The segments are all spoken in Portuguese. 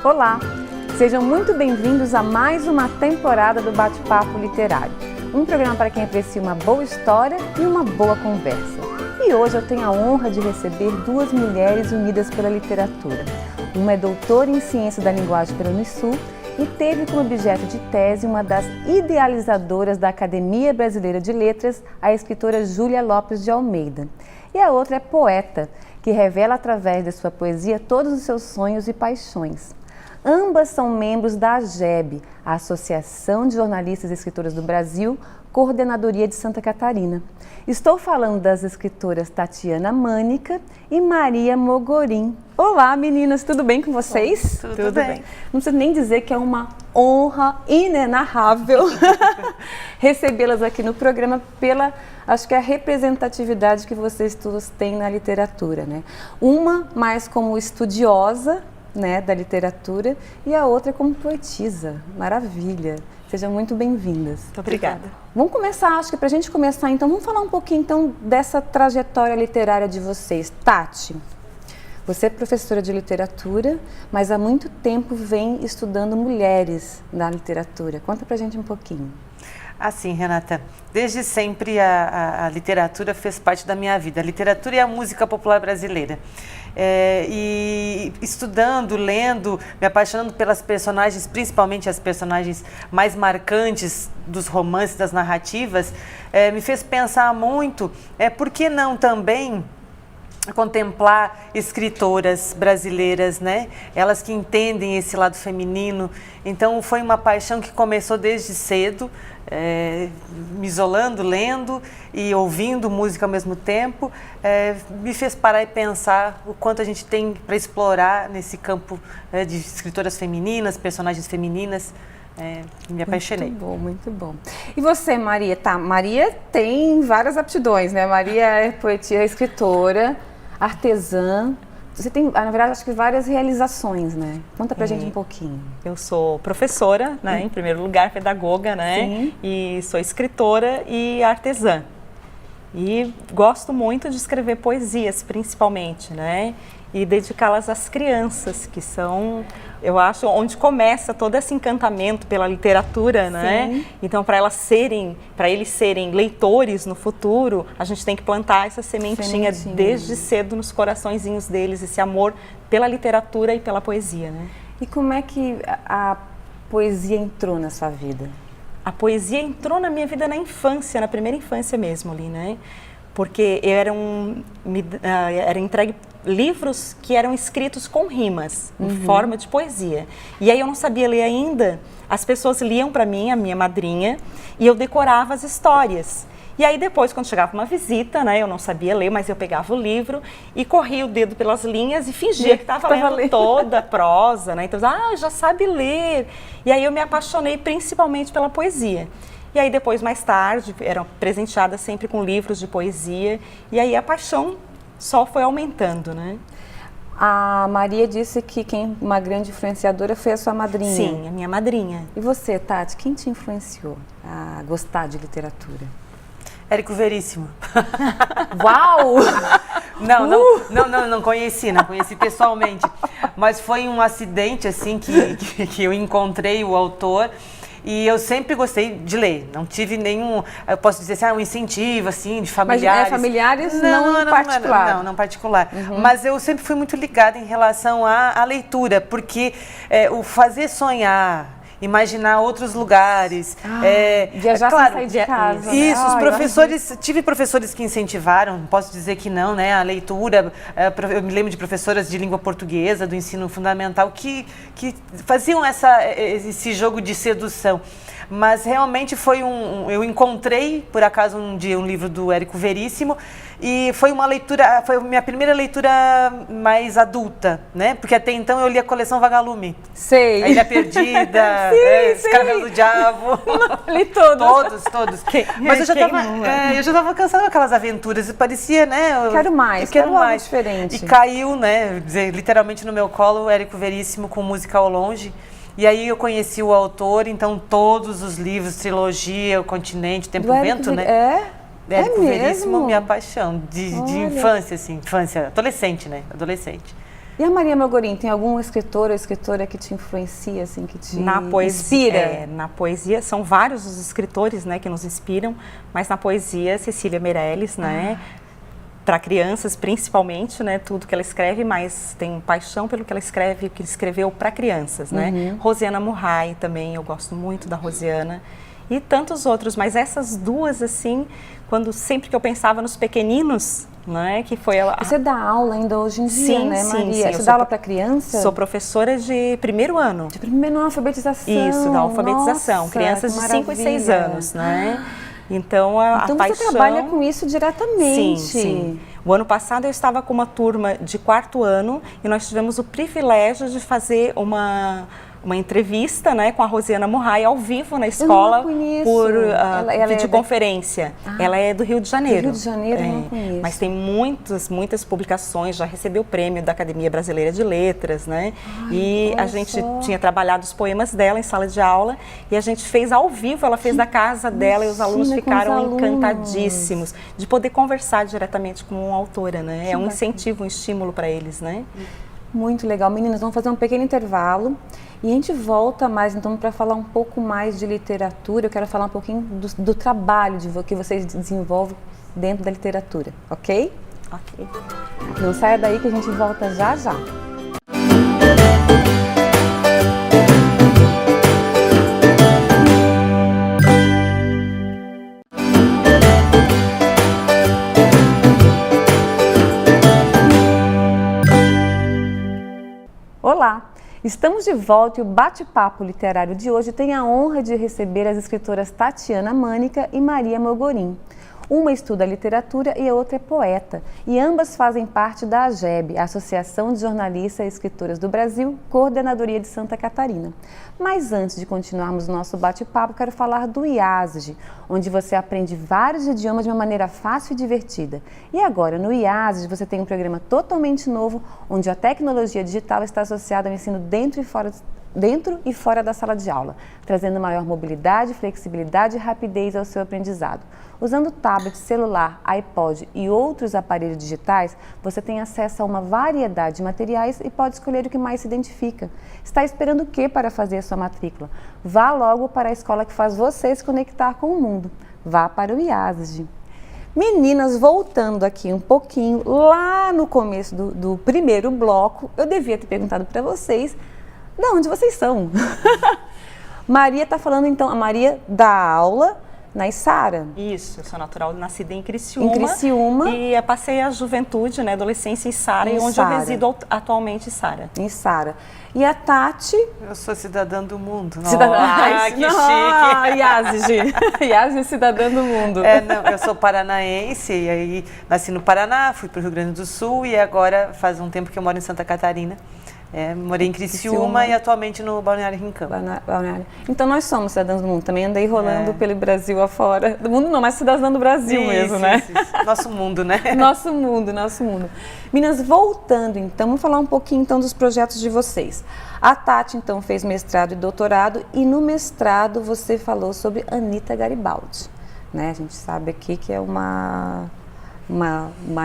Olá, sejam muito bem-vindos a mais uma temporada do Bate-Papo Literário, um programa para quem aprecia uma boa história e uma boa conversa. E hoje eu tenho a honra de receber duas mulheres unidas pela literatura. Uma é doutora em Ciência da Linguagem pela Unisul e teve como objeto de tese uma das idealizadoras da Academia Brasileira de Letras, a escritora Júlia Lopes de Almeida. E a outra é poeta, que revela através de sua poesia todos os seus sonhos e paixões. Ambas são membros da AGEB, a Associação de Jornalistas e Escritoras do Brasil, Coordenadoria de Santa Catarina. Estou falando das escritoras Tatiana Mânica e Maria Mogorim. Olá, meninas, tudo bem com vocês? Tudo bem. Não preciso nem dizer que é uma honra inenarrável recebê-las aqui no programa pela, acho que a representatividade que vocês todos têm na literatura, né? Uma mais como estudiosa, né, da literatura, e a outra como poetisa. Maravilha! Sejam muito bem-vindas. Muito obrigada. Vamos começar, acho que para a gente começar, então, vamos falar um pouquinho então dessa trajetória literária de vocês. Tati, você é professora de literatura, mas há muito tempo vem estudando mulheres na literatura. Conta pra gente um pouquinho. Assim, Renata, desde sempre a literatura fez parte da minha vida. A literatura e a música popular brasileira. E estudando, lendo, me apaixonando pelas personagens, principalmente as personagens mais marcantes dos romances, das narrativas, me fez pensar muito, por que não também contemplar escritoras brasileiras, né? Elas que entendem esse lado feminino. Então foi uma paixão que começou desde cedo, me isolando, lendo e ouvindo música ao mesmo tempo, me fez parar e pensar o quanto a gente tem para explorar nesse campo de escritoras femininas, personagens femininas. Me apaixonei. Muito bom, muito bom. E você, Maria? Tá, Maria tem várias aptidões, né? Maria é poetisa, escritora, artesã. Você tem, na verdade, acho que várias realizações, né? Conta pra gente um pouquinho. Eu sou professora, né? Em primeiro lugar, pedagoga, né? Sim. E sou escritora e artesã. E gosto muito de escrever poesias, principalmente, né? E dedicá-las às crianças, que são, eu acho, onde começa todo esse encantamento pela literatura, né? Sim. Então, para eles serem leitores no futuro, a gente tem que plantar essa sementinha desde cedo nos coraçõezinhos deles, esse amor pela literatura e pela poesia, né? E como é que a poesia entrou na sua vida? A poesia entrou na minha vida na infância, na primeira infância mesmo ali, né? Porque era entregue livros que eram escritos com rimas, em forma de poesia. E aí eu não sabia ler ainda, as pessoas liam para mim, a minha madrinha, e eu decorava as histórias. E aí depois, quando chegava uma visita, né, eu não sabia ler, mas eu pegava o livro e corria o dedo pelas linhas e fingia que estava lendo toda a prosa, né? Então, já sabe ler. E aí eu me apaixonei principalmente pela poesia. E aí depois, mais tarde, eram presenteadas sempre com livros de poesia. E aí a paixão só foi aumentando, né? A Maria disse que uma grande influenciadora foi a sua madrinha. Sim, a minha madrinha. E você, Tati, quem te influenciou a gostar de literatura? Érico Veríssimo. Uau! Não conheci pessoalmente. Mas foi um acidente, assim, que eu encontrei o autor. E eu sempre gostei de ler, não tive nenhum, eu posso dizer assim, um incentivo, assim, de familiares. Mas familiares não particular? Não particular. Mas eu sempre fui muito ligada em relação à leitura, porque o fazer sonhar, imaginar outros lugares. Viajar sem sair de casa. Isso, os professores, tive professores que incentivaram, não posso dizer que não, né? A leitura, eu me lembro de professoras de língua portuguesa, do ensino fundamental, que faziam esse jogo de sedução. Mas realmente foi eu encontrei, por acaso, um dia um livro do Érico Veríssimo e foi uma leitura, foi a minha primeira leitura mais adulta, né? Porque até então eu li a coleção Vagalume. Sei. A Ilha Perdida, Escravel do Diabo. Li todos. Todos. Mas eu já estava cansada daquelas aventuras, parecia, né? Eu quero mais. Diferente. E caiu, né? Literalmente no meu colo, o Érico Veríssimo com Música ao Longe. E aí eu conheci o autor, então todos os livros, trilogia, O Continente, Tempo e Vento, né? Érico Veríssimo, minha paixão, de infância, assim, adolescente, né? E a Maria Mogorim, tem algum escritor ou escritora que te influencia, assim, que te inspira? Na poesia, são vários os escritores, né, que nos inspiram, mas na poesia, Cecília Meirelles, né, para crianças principalmente, né, tudo que ela escreve, mas tem paixão pelo que ela escreve, que escreveu para crianças, né. Rosiana Murray também, eu gosto muito da Rosiana. E tantos outros, mas essas duas, assim, sempre que eu pensava nos pequeninos, né, que foi ela. Você dá aula ainda hoje em dia, sim, né, Maria? Sim, Você dá aula para criança? Sou professora de primeiro ano. De primeiro ano, alfabetização. Isso, da alfabetização. Nossa, crianças de 5 e 6 anos, né? Então, então paixão... você trabalha com isso diretamente. Sim. O ano passado eu estava com uma turma de 4º ano e nós tivemos o privilégio de fazer uma entrevista, né, com a Rosiana Murray ao vivo na escola por videoconferência. Ela é do Rio de Janeiro. Do Rio de Janeiro, eu não conheço. Mas tem muitas publicações, já recebeu o prêmio da Academia Brasileira de Letras, né? E a gente tinha trabalhado os poemas dela em sala de aula e a gente fez ao vivo, ela fez da casa dela e os alunos ficaram encantadíssimos de poder conversar diretamente com a autora, né? É um incentivo, um estímulo para eles, né? Muito legal. Meninas, vamos fazer um pequeno intervalo e a gente volta mais então para falar um pouco mais de literatura. Eu quero falar um pouquinho do trabalho que vocês desenvolvem dentro da literatura, ok? Ok. Não saia daí que a gente volta já já. Olá! Estamos de volta e o bate-papo literário de hoje tem a honra de receber as escritoras Tatiana Mânica e Maria Mogorim. Uma estuda literatura e a outra é poeta, e ambas fazem parte da AGEB, a Associação de Jornalistas e Escritoras do Brasil, Coordenadoria de Santa Catarina. Mas antes de continuarmos o nosso bate-papo, quero falar do IASG, onde você aprende vários idiomas de uma maneira fácil e divertida. E agora, no IASG, você tem um programa totalmente novo, onde a tecnologia digital está associada ao ensino dentro e fora da sala de aula, trazendo maior mobilidade, flexibilidade e rapidez ao seu aprendizado. Usando tablet, celular, iPod e outros aparelhos digitais, você tem acesso a uma variedade de materiais e pode escolher o que mais se identifica. Está esperando o que para fazer a sua matrícula? Vá logo para a escola que faz você se conectar com o mundo. Vá para o IASG. Meninas, voltando aqui um pouquinho, lá no começo do primeiro bloco, eu devia ter perguntado para vocês de onde vocês são. Maria está falando então, a Maria dá aula na Içara. Isso, eu sou natural, nascida em Criciúma. Em Criciúma. E passei a juventude, né, adolescência em Içara, e onde eu resido atualmente em Içara. Em Içara. E a Tati? Eu sou cidadã do mundo. Que chique! Iasg, cidadã do mundo. Eu sou paranaense, e aí nasci no Paraná, fui para o Rio Grande do Sul e agora faz um tempo que eu moro em Santa Catarina. Morei em Criciúma e atualmente no Balneário Rincão. Então nós somos cidadãos do mundo. Também andei rolando pelo Brasil afora. Do mundo não, mas cidadã do Brasil mesmo, né? Isso. Nosso mundo, né? Nosso mundo. Meninas, voltando então, vamos falar um pouquinho então dos projetos de vocês. A Tati então fez mestrado e doutorado e no mestrado você falou sobre Anita Garibaldi, né? A gente sabe aqui que é uma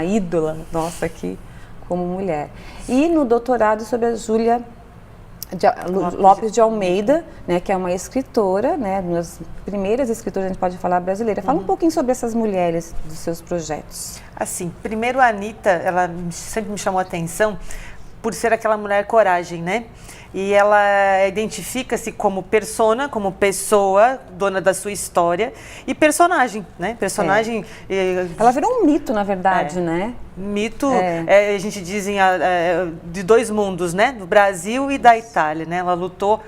ídola nossa aqui como mulher. E no doutorado sobre a Júlia Lopes de Almeida, né, que é uma escritora, né, uma das primeiras escritoras, a gente pode falar, brasileira. Fala um pouquinho sobre essas mulheres dos seus projetos. Assim, primeiro a Anita, ela sempre me chamou a atenção por ser aquela mulher coragem, né? E ela identifica-se como persona, como pessoa, dona da sua história, e personagem, né? Personagem... Ela virou um mito, na verdade, né? Mito, a gente diz de dois mundos, né? Do Brasil e da Itália, né? Ela lutou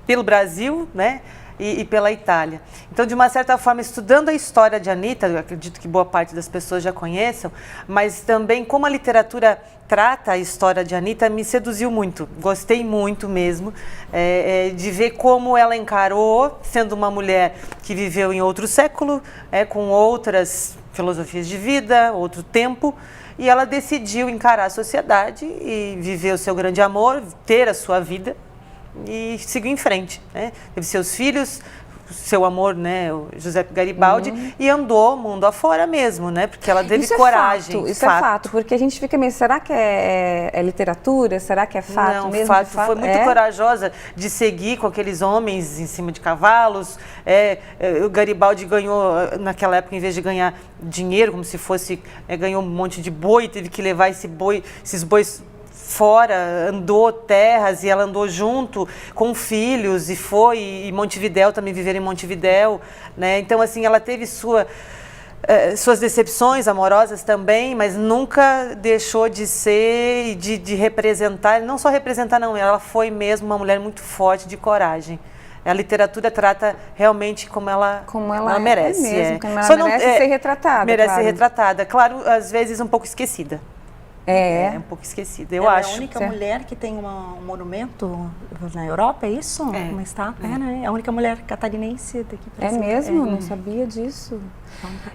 pelo Brasil, né? E pela Itália. Então, de uma certa forma, estudando a história de Anita, eu acredito que boa parte das pessoas já conheçam, mas também como a literatura trata a história de Anita, me seduziu muito. Gostei muito mesmo de ver como ela encarou, sendo uma mulher que viveu em outro século, com outras filosofias de vida, outro tempo, e ela decidiu encarar a sociedade e viver o seu grande amor, ter a sua vida, e seguiu em frente, né? Teve seus filhos, seu amor, né, o Giuseppe Garibaldi, e andou mundo afora mesmo, né, porque ela teve coragem. Isso é fato, porque a gente fica meio, será que é literatura? Será que é fato Não, mesmo? fato, foi muito corajosa de seguir com aqueles homens em cima de cavalos. O Garibaldi ganhou, naquela época, em vez de ganhar dinheiro, como se fosse, ganhou um monte de boi, teve que levar esses bois fora, andou terras e ela andou junto com filhos e Montevidéu também, viver em Montevidéu, né? Então, assim, ela teve suas decepções amorosas também, mas nunca deixou de ser e de representar, não só representar, não, ela foi mesmo uma mulher muito forte, de coragem. A literatura trata realmente como ela merece. Mesmo, como ela merece ser retratada. Merece ser retratada. Claro, às vezes um pouco esquecida. Um pouco esquecida, eu acho. É a única mulher que tem um monumento na Europa, é isso? Uma estátua? Né? É a única mulher catarinense daqui para cima. Mesmo? Não sabia disso.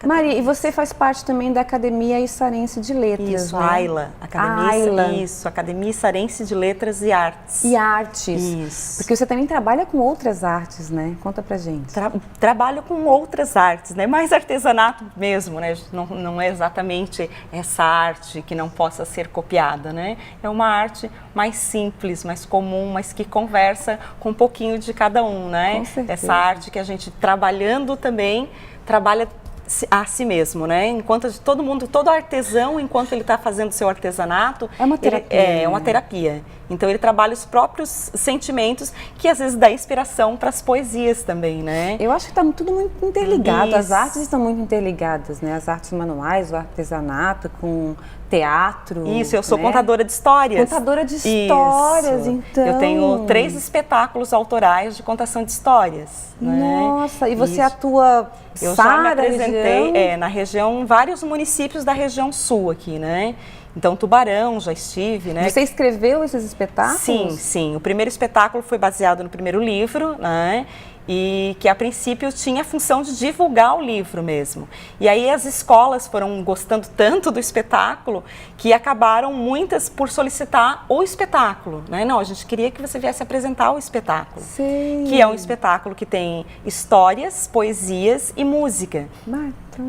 Maria, e você faz parte também da Academia Issarense de Letras, isso, né? AILA. Academia Issarense de Letras e Artes. E Artes. Isso. Porque você também trabalha com outras artes, né? Conta pra gente. Trabalho com outras artes, né? Mais artesanato mesmo, né? Não é exatamente essa arte que não possa ser copiada, né? É uma arte mais simples, mais comum, mas que conversa com um pouquinho de cada um, né? Com certeza. Essa arte que a gente, trabalhando também, trabalha a si mesmo, né? Enquanto todo artesão, enquanto ele está fazendo seu artesanato, é uma terapia. É uma terapia. Então ele trabalha os próprios sentimentos, que às vezes dá inspiração para as poesias também, né? Eu acho que está tudo muito interligado. Isso. As artes estão muito interligadas, né? As artes manuais, o artesanato com teatro. Isso, eu sou contadora de histórias. Contadora de histórias, Isso. então. Eu tenho 3 espetáculos autorais de contação de histórias. Nossa, né? E você atua Eu já me apresentei na região, vários municípios da região sul aqui, né? Então, Tubarão, já estive, né? Você escreveu esses espetáculos? Sim. O primeiro espetáculo foi baseado no primeiro livro, né? E que a princípio tinha a função de divulgar o livro mesmo. E aí as escolas foram gostando tanto do espetáculo que acabaram muitas por solicitar o espetáculo, né? Não, a gente queria que você viesse apresentar o espetáculo. Sim. Que é um espetáculo que tem histórias, poesias e música.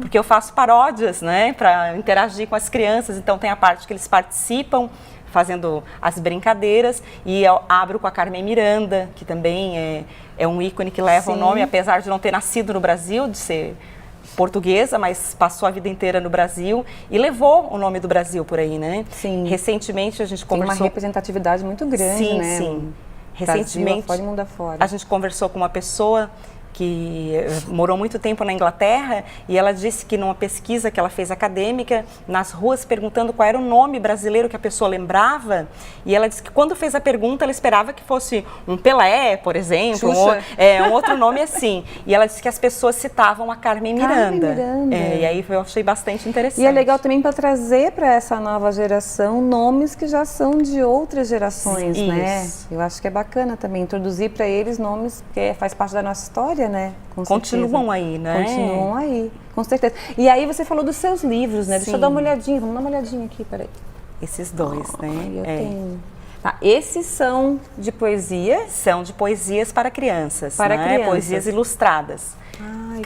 Porque eu faço paródias, né, para interagir com as crianças, então tem a parte que eles participam fazendo as brincadeiras, e eu abro com a Carmen Miranda, que também é um ícone que leva o nome, apesar de não ter nascido no Brasil, de ser portuguesa, mas passou a vida inteira no Brasil e levou o nome do Brasil por aí, né? Sim. Recentemente a gente conversou... Tem uma representatividade muito grande, né? Sim. Recentemente, Brasil, mundo afora. A gente conversou com uma pessoa que morou muito tempo na Inglaterra, e ela disse que numa pesquisa que ela fez acadêmica, nas ruas perguntando qual era o nome brasileiro que a pessoa lembrava, e ela disse que quando fez a pergunta ela esperava que fosse um Pelé, por exemplo, um outro nome assim, e ela disse que as pessoas citavam a Carmen Miranda. E aí eu achei bastante interessante. E é legal também para trazer para essa nova geração nomes que já são de outras gerações, né? Eu acho que é bacana também introduzir para eles nomes que faz parte da nossa história, né? Continuam aí, né? Continuam aí, com certeza. E aí você falou dos seus livros, né? Deixa eu dar uma olhadinha, vamos dar uma olhadinha aqui, peraí. Esses dois, né? Eu tenho. Tá, esses são de poesia? São de poesias para crianças, para crianças. Poesias ilustradas. Ai,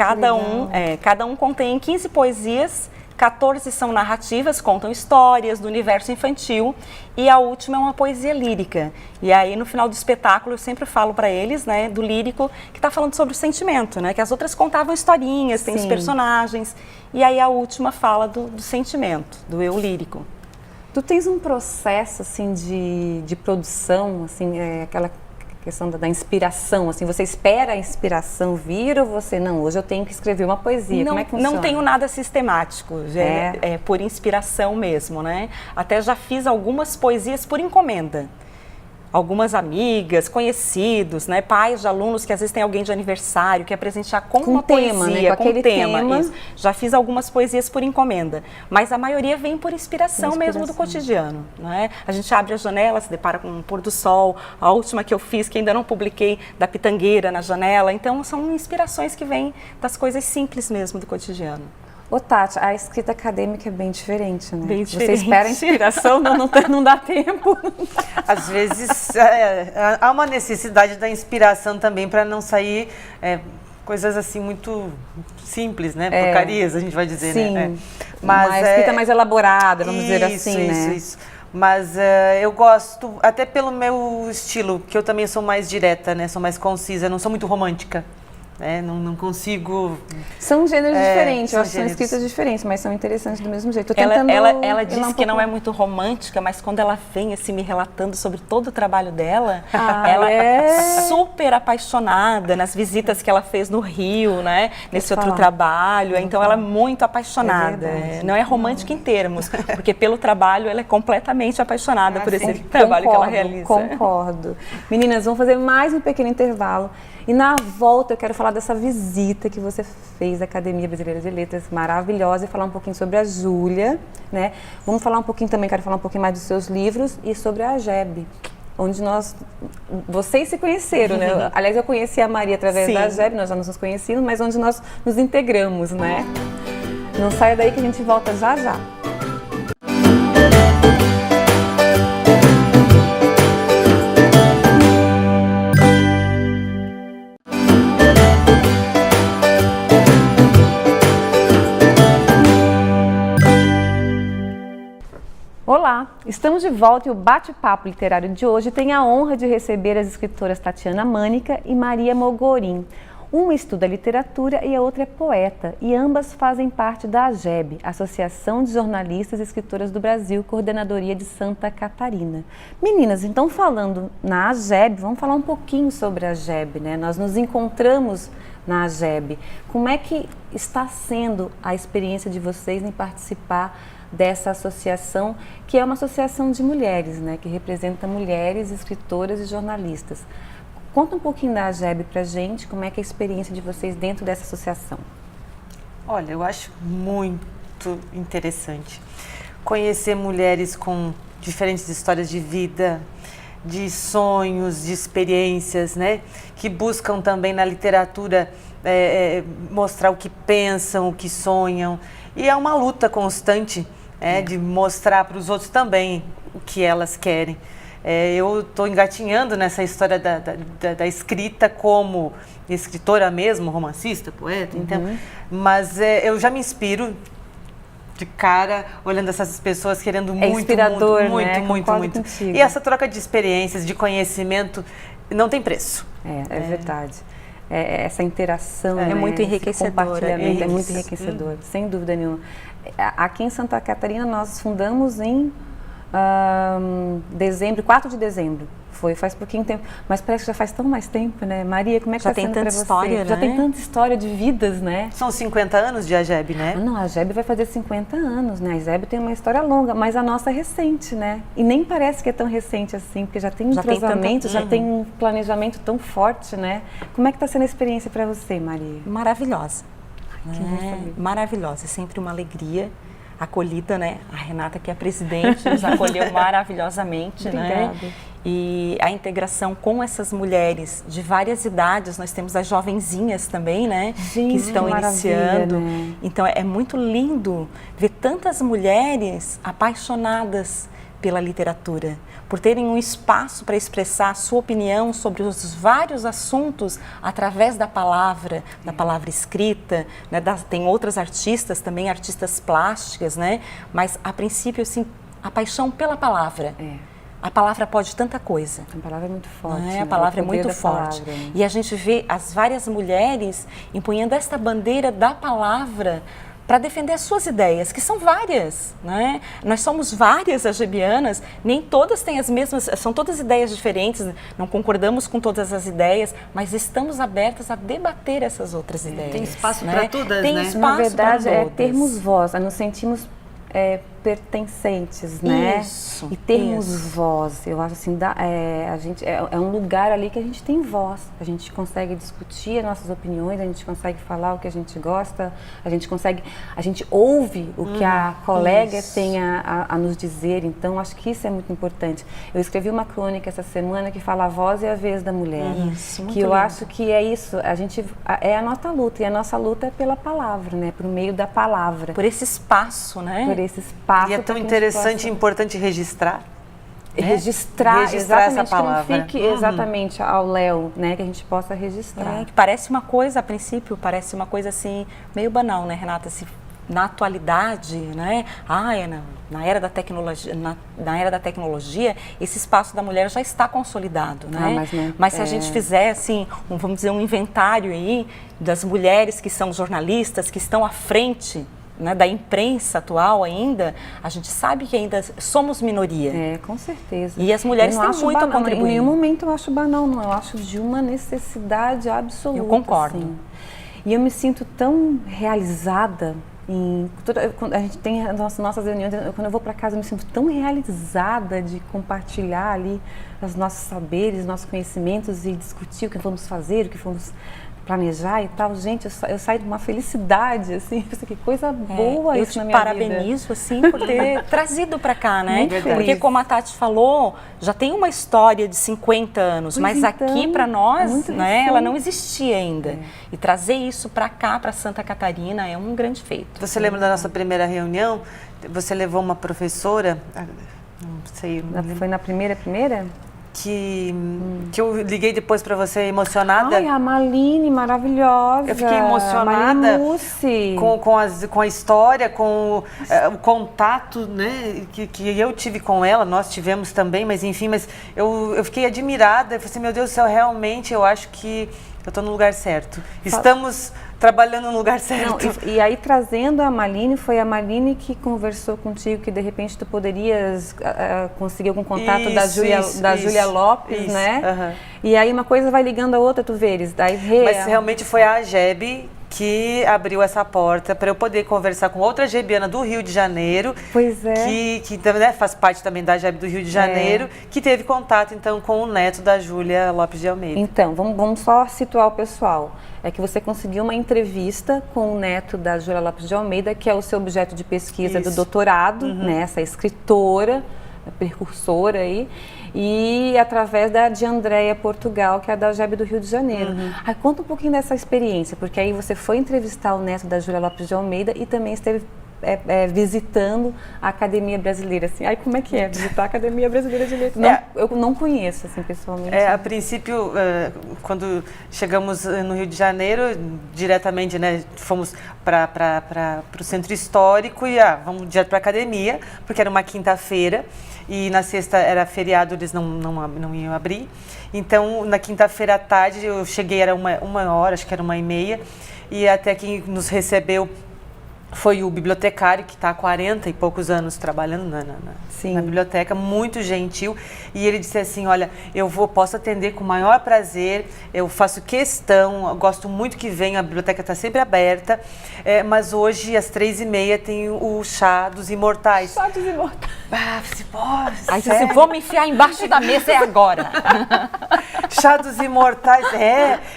cada um contém 15 poesias, 14 são narrativas, contam histórias do universo infantil, e a última é uma poesia lírica. E aí no final do espetáculo eu sempre falo para eles, né, do lírico, que está falando sobre o sentimento, né, que as outras contavam historinhas, tem os personagens, e aí a última fala do sentimento, do eu lírico. Tu tens um processo assim de produção, assim, aquela questão da inspiração, assim, você espera a inspiração vir ou você, não, hoje eu tenho que escrever uma poesia, como é que funciona? Não tenho nada sistemático, é por inspiração mesmo, né? Até já fiz algumas poesias por encomenda. Algumas amigas, conhecidos, né, pais de alunos que às vezes tem alguém de aniversário, quer presentear com uma tema, poesia, né? Com aquele tema. Isso. Já fiz algumas poesias por encomenda, mas a maioria vem por inspiração mesmo do cotidiano. Né? A gente abre a janela, se depara com um pôr do sol, a última que eu fiz, que ainda não publiquei, da pitangueira na janela, então são inspirações que vêm das coisas simples mesmo do cotidiano. Ô Tati, a escrita acadêmica é bem diferente, né? Bem diferente. Você espera a inspiração, não dá tempo. Às vezes há uma necessidade da inspiração também para não sair coisas assim muito simples, né? Porcarias, a gente vai dizer, sim, né? Mas uma escrita mais elaborada, vamos dizer assim, né? Isso. Mas eu gosto, até pelo meu estilo, que eu também sou mais direta, né? Sou mais concisa, não sou muito romântica. Não consigo... São gêneros diferentes, eu acho que são gêneros. escritas diferentes, mas são interessantes do mesmo jeito. Ela diz que não é muito romântica, mas quando ela vem assim, me relatando sobre todo o trabalho dela, ela é super apaixonada nas visitas que ela fez no Rio, né? Nesse outro trabalho. Então ela é muito apaixonada. Não é romântica em termos, porque pelo trabalho ela é completamente apaixonada por esse trabalho que ela realiza. Concordo. Meninas, vamos fazer mais um pequeno intervalo. E na volta eu quero falar dessa visita que você fez à Academia Brasileira de Letras, maravilhosa, e falar um pouquinho sobre a Júlia, né? Vamos falar um pouquinho também, quero falar um pouquinho mais dos seus livros e sobre a AGEB, onde vocês se conheceram, né? Aliás, eu conheci a Maria através da AGEB, nós já nos conhecíamos, mas onde nós nos integramos, né? Não saia daí que a gente volta já já. Olá, estamos de volta e o bate-papo literário de hoje tem a honra de receber as escritoras Tatiana Mânica e Maria Mogorim. Uma estuda literatura e a outra é poeta, e ambas fazem parte da AGEB, Associação de Jornalistas e Escritoras do Brasil, Coordenadoria de Santa Catarina. Meninas, então falando na AGEB, vamos falar um pouquinho sobre a AGEB, né? Nós nos encontramos na AGEB. Como é que está sendo a experiência de vocês em participar dessa associação, que é uma associação de mulheres, né, que representa mulheres, escritoras e jornalistas? Conta um pouquinho da AGEB pra gente, como é que é a experiência de vocês dentro dessa associação? Olha, eu acho muito interessante conhecer mulheres com diferentes histórias de vida, de sonhos, de experiências, né, que buscam também na literatura mostrar o que pensam, o que sonham. E é uma luta constante de mostrar para os outros também o que elas querem. Eu estou engatinhando nessa história da escrita como escritora mesmo, romancista, poeta, então, mas eu já me inspiro de cara, olhando essas pessoas querendo muito, inspirador, muito. E essa troca de experiências, de conhecimento, não tem preço. É verdade. Essa interação, é muito enriquecedora. É muito enriquecedor, sem dúvida nenhuma. Aqui em Santa Catarina nós fundamos em dezembro, 4 de dezembro. Faz pouquinho tempo, mas parece que já faz tão mais tempo, né? Maria, como é que está sendo para você? História, já né? tem tanta história de vidas, né? São 50 anos de AGEB, né? Não, a AGEB vai fazer 50 anos, né? A AGEB tem uma história longa, mas a nossa é recente, né? E nem parece que é tão recente assim, porque já tem um entrosamento, já tem um planejamento tão forte, né? Como é que está sendo a experiência para você, Maria? Maravilhosa. Maravilhosa, é sempre uma alegria. Acolhida, né? A Renata, que é a presidente, nos acolheu maravilhosamente, né? E a integração com essas mulheres de várias idades, nós temos as jovenzinhas também, né? Gente, que estão iniciando. Né? Então é muito lindo ver tantas mulheres apaixonadas pela literatura, por terem um espaço para expressar a sua opinião sobre os vários assuntos através da palavra escrita, né? Tem outras artistas também, artistas plásticas, né? Mas a princípio, assim, a paixão pela palavra. A palavra pode tanta coisa. A palavra é muito forte. Né? A palavra é muito forte. Palavra, né? E a gente vê as várias mulheres empunhando esta bandeira da palavra para defender as suas ideias, que são várias, né? Nós somos várias agebianas, nem todas têm as mesmas, são todas ideias diferentes, não concordamos com todas as ideias, mas estamos abertas a debater essas outras ideias. Tem espaço, né? para todas, tem né? Espaço, na verdade, para todas. Termos voz, nos sentimos pertencentes, né? Isso, e termos voz, eu acho assim, a gente, é um lugar ali que a gente tem voz, a gente consegue discutir as nossas opiniões, a gente consegue falar o que a gente gosta, a gente ouve o que a colega tem a nos dizer, então acho que isso é muito importante. Eu escrevi uma crônica essa semana que fala a voz e a vez da mulher, que eu acho que é isso, é a nossa luta, e a nossa luta é pela palavra, né? Por meio da palavra. Por esse espaço, né? Por esse espaço. E é tão interessante e importante registrar registrar essa exatamente, palavra. que não fique exatamente ao léu, né? Que a gente possa registrar. Que parece uma coisa, a princípio, parece uma coisa assim, meio banal, né, Renata? Na atualidade, né? Na era da tecnologia, na era da tecnologia, esse espaço da mulher já está consolidado, né? Mas se a gente fizer assim, vamos dizer, um inventário aí das mulheres que são jornalistas, que estão à frente, né, da imprensa atual ainda, a gente sabe que ainda somos minoria. Com certeza. E as mulheres têm muito a contribuir. Em nenhum momento eu acho banal, não. Eu acho de uma necessidade absoluta. Eu concordo. Assim. E eu me sinto tão realizada. A gente tem as nossas reuniões, quando eu vou para casa eu me sinto tão realizada de compartilhar ali os nossos saberes, nossos conhecimentos e discutir o que vamos fazer, o que vamos planejar e tal. Gente, eu saio de uma felicidade, assim, que coisa boa isso na minha vida. Eu te parabenizo, assim, por ter trazido para cá, né? Muito Porque feliz. como a Tati falou, já tem uma história de 50 anos, mas então, aqui para nós, né, recente. Ela não existia ainda. E trazer isso para cá, para Santa Catarina, é um grande feito. Você lembra da nossa primeira reunião? Você levou uma professora, não sei... Foi na primeira? Que eu liguei depois para você emocionada. Ai, a Maline, maravilhosa. Eu fiquei emocionada com a história, com o contato, né, que eu tive com ela, nós tivemos também, mas enfim, eu fiquei admirada. Eu falei assim, meu Deus do céu, realmente eu acho que eu estou no lugar certo. Estamos trabalhando no lugar certo. Não, e aí, trazendo a Maline, foi a Maline que conversou contigo que, de repente, tu poderias conseguir algum contato da Júlia Lopes, né? Uhum. E aí, uma coisa vai ligando a outra, tu veres. Mas realmente foi a AGEB que abriu essa porta para eu poder conversar com outra gebiana do Rio de Janeiro. Pois é. Que né, faz parte também da AGEB do Rio de Janeiro, que teve contato, então, com o neto da Júlia Lopes de Almeida. Então, vamos só situar o pessoal. É que você conseguiu uma entrevista com o neto da Júlia Lopes de Almeida, que é o seu objeto de pesquisa do doutorado, né? Essa escritora, precursora aí, e através de Andréia Portugal, que é da AGEB do Rio de Janeiro. Aí conta um pouquinho dessa experiência, porque aí você foi entrevistar o neto da Júlia Lopes de Almeida e também esteve visitando a Academia Brasileira, assim. Aí como é que é visitar a Academia Brasileira de Letras? Eu não conheço, assim, pessoalmente. A princípio, quando chegamos no Rio de Janeiro, diretamente, né, fomos para o Centro Histórico e vamos direto para a Academia, porque era uma quinta-feira e na sexta era feriado, eles não iam abrir. Então, na quinta-feira à tarde, eu cheguei, era uma hora, acho que era 1h30, e até quem nos recebeu foi o bibliotecário, que está há 40 e poucos anos trabalhando na biblioteca, muito gentil. E ele disse assim, olha, posso atender com o maior prazer, eu faço questão, eu gosto muito que venha, a biblioteca está sempre aberta, mas hoje, às 3h30, tem o Chá dos Imortais. Chá dos Imortais. Aí você, vou me enfiar embaixo da mesa, é agora. Chá dos Imortais,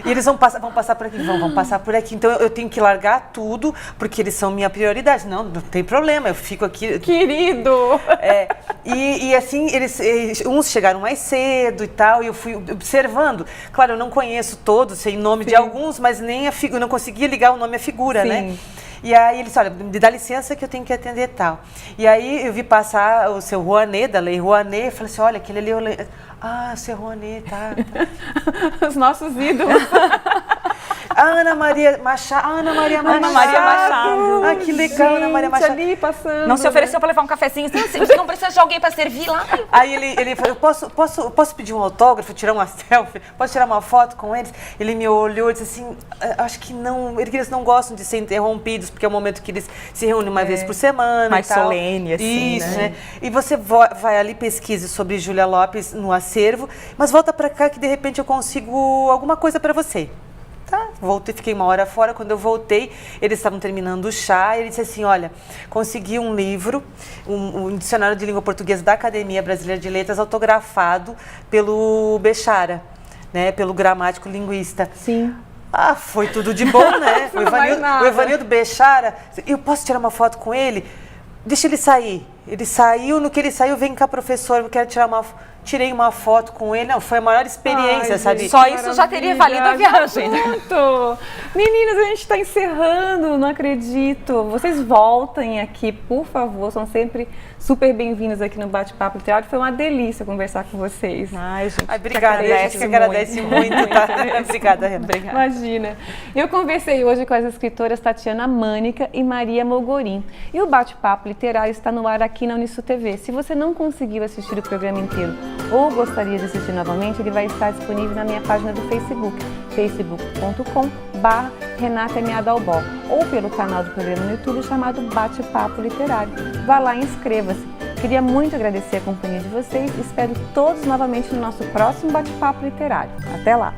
e eles vão passar por aqui, vão passar por aqui. Então, eu tenho que largar tudo, porque eles são minha prioridade. Não tem problema, eu fico aqui. Querido! E assim, uns chegaram mais cedo e tal, e eu fui observando. Claro, eu não conheço todos, sei o nome de alguns, mas nem eu não conseguia ligar o nome à figura, né? E aí ele disse, olha, me dá licença que eu tenho que atender tal. E aí eu vi passar o seu Rouanet, da Lei Rouanet, e falei assim, olha, aquele ali, o seu Rouanet, tá. Os nossos ídolos. Ana Maria Machado. Ah, que legal, Ana Maria Machado. Ali passando. Não se ofereceu para levar um cafezinho? Você não precisa de alguém para servir lá? Aí ele falou, posso pedir um autógrafo, tirar uma selfie? Posso tirar uma foto com eles? Ele me olhou e disse assim, acho que não, eles não gostam de ser interrompidos, porque é o momento que eles se reúnem uma vez por semana. Mais e tal. solene, assim, isso, né? E você vai ali, pesquisa sobre Júlia Lopes no acervo, mas volta para cá que de repente eu consigo alguma coisa para você. Tá, voltei, fiquei uma hora fora. Quando eu voltei, eles estavam terminando o chá. E ele disse assim, olha, consegui um livro, um dicionário de língua portuguesa da Academia Brasileira de Letras, autografado pelo Bechara, né, pelo gramático linguista. Sim. Foi tudo de bom, né? O Evanildo Bechara, eu posso tirar uma foto com ele? Deixa ele sair. Ele saiu, no que ele saiu, vem cá, professor, eu quero tirar tirei uma foto com ele. Não, foi a maior experiência, sabe? Só isso já teria valido a viagem. Pronto. Meninas, a gente está encerrando, não acredito. Vocês voltem aqui, por favor, são sempre super bem-vindas aqui no Bate-Papo Literário. Foi uma delícia conversar com vocês. Ai, gente, obrigada, a gente agradece muito. Tá? Obrigada, Renata. Imagina. Eu conversei hoje com as escritoras Tatiana Mânica e Maria Mogorim. E o Bate-Papo Literário está no ar aqui na Unisul TV. Se você não conseguiu assistir o programa inteiro ou gostaria de assistir novamente, ele vai estar disponível na minha página do Facebook, facebook.com/Renata M. Adalbó, ou pelo canal do programa no YouTube chamado Bate-Papo Literário. Vá lá e inscreva-se. Queria muito agradecer a companhia de vocês e espero todos novamente no nosso próximo Bate-Papo Literário. Até lá!